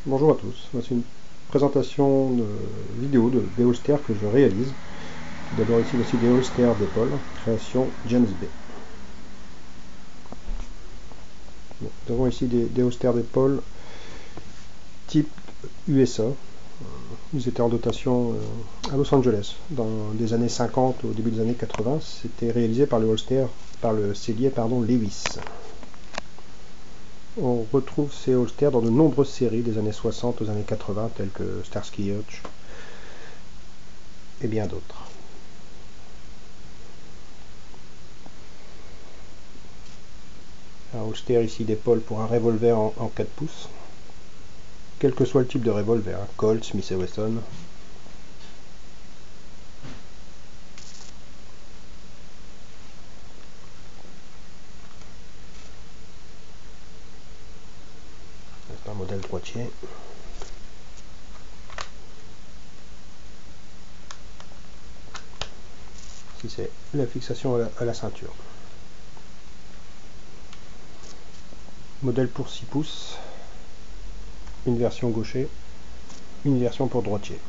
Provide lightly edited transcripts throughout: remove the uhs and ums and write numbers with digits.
Bonjour à tous, voici une présentation de vidéo des holsters que je réalise. Tout d'abord ici voici des holsters d'épaule, création James Bay. Bon, nous avons ici des holsters d'épaule type USA. Ils étaient en dotation à Los Angeles dans les années 50 au début des années 80. C'était réalisé par le sellier Lewis. On retrouve ces holsters dans de nombreuses séries des années 60 aux années 80 telles que Starsky Hutch et bien d'autres. Un holster ici d'épaule pour un revolver en 4 pouces, quel que soit le type de revolver, Colt, Smith & Wesson. C'est un modèle droitier. Ici c'est la fixation à la ceinture. Modèle pour 6 pouces, une version gaucher, une version pour droitier.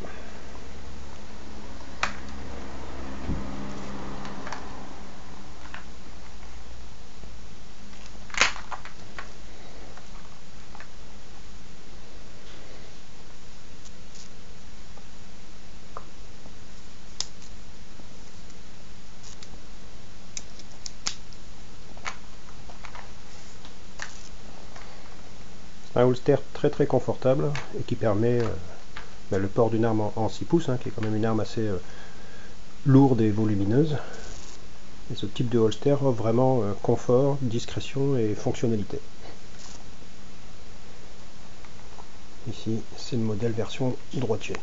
C'est un holster très confortable et qui permet le port d'une arme en 6 pouces, qui est quand même une arme assez lourde et volumineuse. Et ce type de holster offre vraiment confort, discrétion et fonctionnalité. Ici, c'est le modèle version droitier.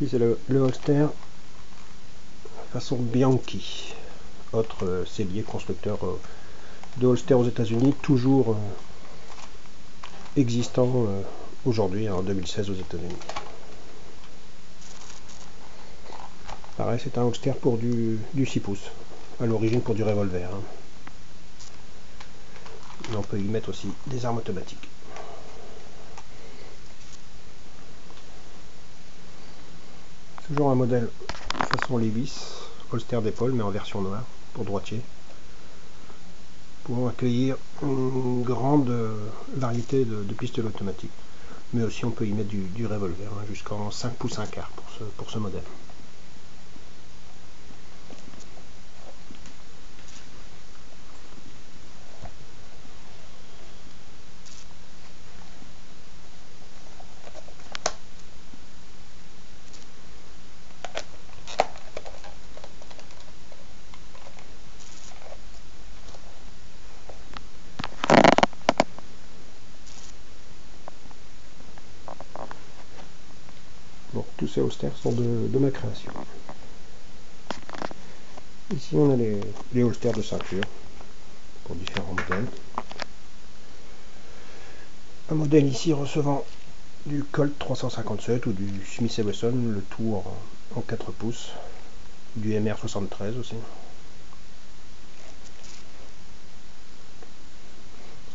Ici, c'est le holster façon Bianchi, autre sellier constructeur de holster aux États-Unis, toujours existant aujourd'hui en 2016 aux États-Unis. Pareil, c'est un holster pour du 6 pouces, à l'origine pour du revolver. Et on peut y mettre aussi des armes automatiques. Toujours un modèle façon Lewis, holster d'épaule mais en version noire, pour droitier, pouvant accueillir une grande variété de pistolets automatiques. Mais aussi on peut y mettre du revolver, jusqu'en 5 pouces 1 quart pour ce modèle. Bon, tous ces holsters sont de ma création. Ici on a les holsters de ceinture pour différents modèles. Un modèle ici recevant du Colt 357 ou du Smith & Wesson, le tout en 4 pouces, du MR73 aussi.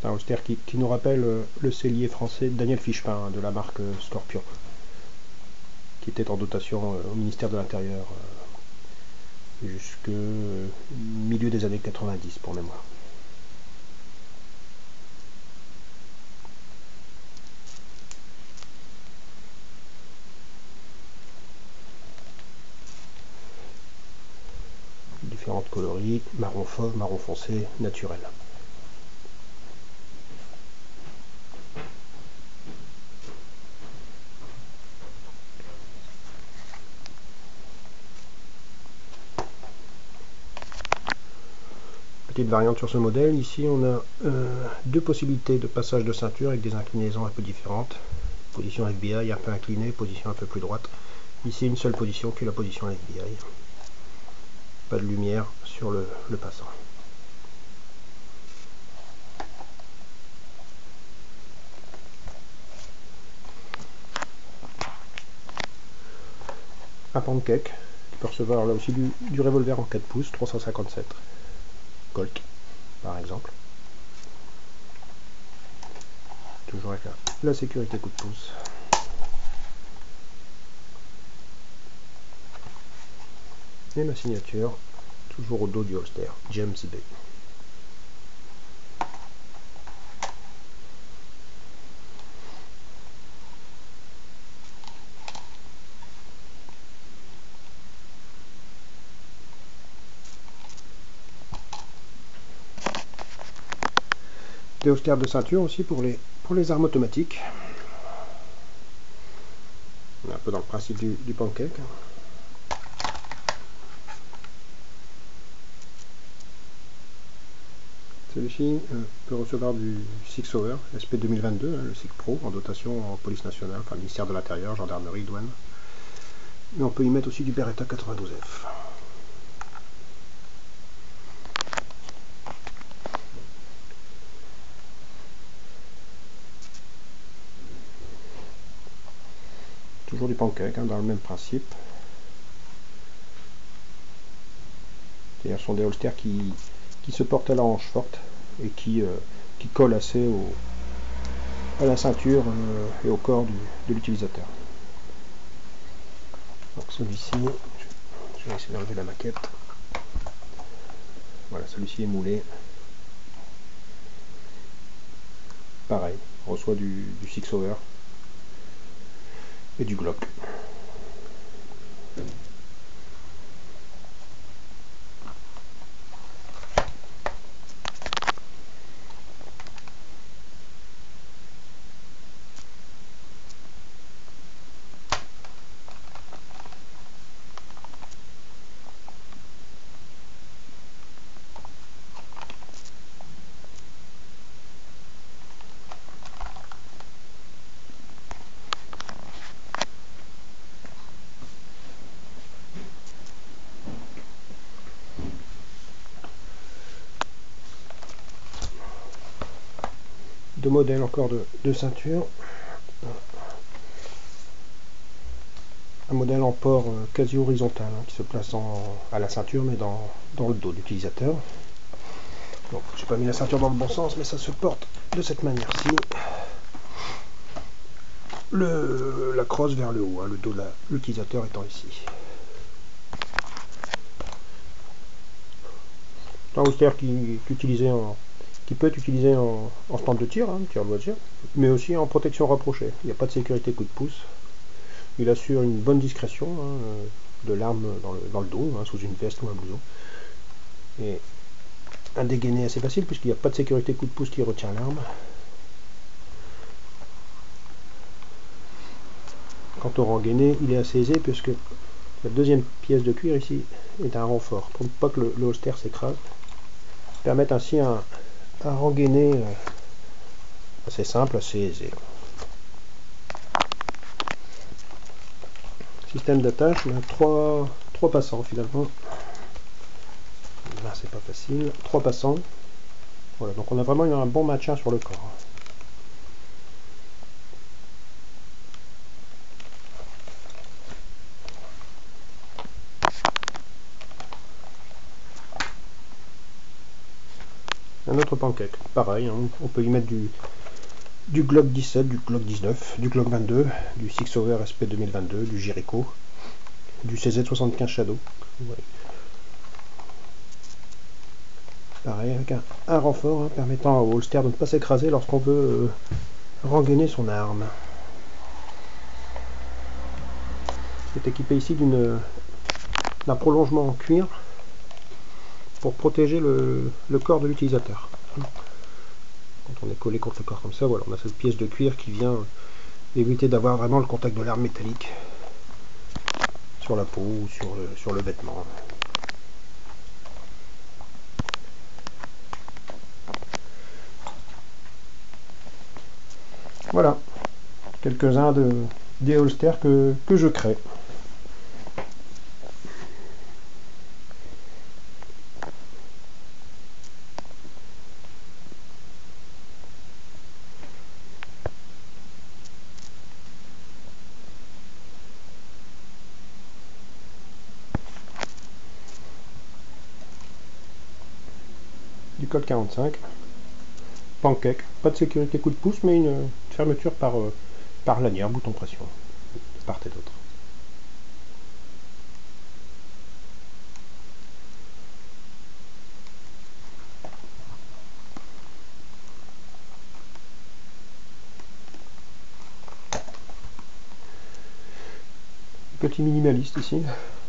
C'est un holster qui nous rappelle le sellier français Daniel Fichepin de la marque Scorpion, qui était en dotation au ministère de l'Intérieur jusqu'au milieu des années 90 pour mémoire. Différentes coloris, marron fauve, marron foncé, naturel. Petite variante sur ce modèle, ici on a deux possibilités de passage de ceinture avec des inclinaisons un peu différentes. Position FBI un peu inclinée, position un peu plus droite. Ici une seule position qui est la position FBI. Pas de lumière sur le passant. un pancake qui peut recevoir là aussi du revolver en 4 pouces, 357 Colt par exemple. Toujours avec la sécurité coup de pouce. Et ma signature, toujours au dos du holster, James Bay. Des holsters de ceinture aussi pour les armes automatiques. On est un peu dans le principe du pancake. Celui-ci peut recevoir du Six Over SP 2022, le SIG Pro, en dotation en police nationale, enfin ministère de l'Intérieur, gendarmerie, douane. Mais on peut y mettre aussi du Beretta 92F. Toujours du pancake, dans le même principe. C'est-à-dire ce sont des holsters qui se portent à la hanche forte et qui collent assez à la ceinture et au corps de l'utilisateur. Donc celui-ci, je vais essayer d'enlever la maquette. Voilà, celui-ci est moulé. Pareil, on reçoit du Six Over et du Glock. Deux modèles encore de ceinture. Un modèle en port quasi horizontal qui se place à la ceinture mais dans le dos de l'utilisateur. Donc j'ai pas mis la ceinture dans le bon sens mais ça se porte de cette manière-ci. La crosse vers le haut, le dos de l'utilisateur étant ici. C'est un holster qui peut être utilisé en stand de tir, tir de loisir, mais aussi en protection rapprochée. Il n'y a pas de sécurité coup de pouce. Il assure une bonne discrétion de l'arme dans le dos, sous une veste ou un blouson. Et un dégainé assez facile puisqu'il n'y a pas de sécurité coup de pouce qui retient l'arme. Quant au rengainé, il est assez aisé puisque la deuxième pièce de cuir ici est un renfort pour ne pas que le holster s'écrase. Permettent ainsi un rengainé assez simple, assez aisé. Système d'attache, trois passants finalement. Là c'est pas facile. 3 passants. Voilà, donc on a vraiment un bon maintien sur le corps. Un autre pancake, pareil, on peut y mettre du Glock 17, du Glock 19, du Glock 22, du Six Over SP 2022, du Jericho, du CZ75 Shadow. Ouais. Pareil, avec un renfort permettant au holster de ne pas s'écraser lorsqu'on veut rengainer son arme. C'est équipé ici d'un prolongement en cuir pour protéger le corps de l'utilisateur. Quand on est collé contre le corps comme ça, voilà, on a cette pièce de cuir qui vient éviter d'avoir vraiment le contact de l'arme métallique sur la peau ou sur le vêtement. Voilà, quelques-uns des holsters que je crée. Colt 45. Pancake, pas de sécurité coup de pouce, mais une fermeture par lanière, bouton pression, de part et d'autre. Petit minimaliste ici,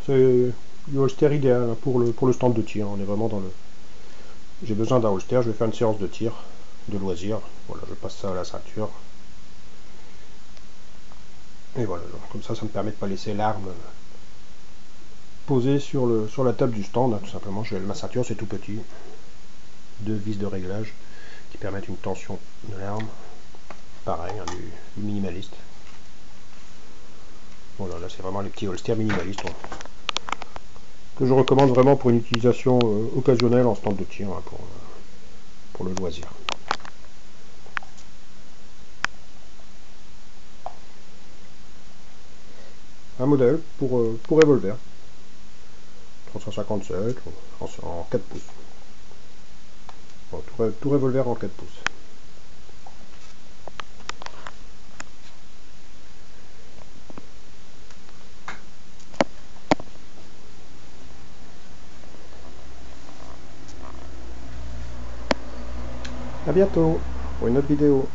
c'est du holster idéal pour le stand de tir. On est vraiment dans le... J'ai besoin d'un holster, je vais faire une séance de tir, de loisir. Voilà, je passe ça à la ceinture. Et voilà, comme ça me permet de ne pas laisser l'arme posée sur la table du stand, tout simplement. Ma ceinture, c'est tout petit. 2 vis de réglage qui permettent une tension de l'arme. Pareil, du minimaliste. Voilà, là c'est vraiment les petits holsters minimalistes que je recommande vraiment pour une utilisation occasionnelle en stand de tir, hein, pour le loisir. Un modèle pour revolver. 357 en 4 pouces. Bon, tout revolver en 4 pouces. A bientôt pour une autre vidéo.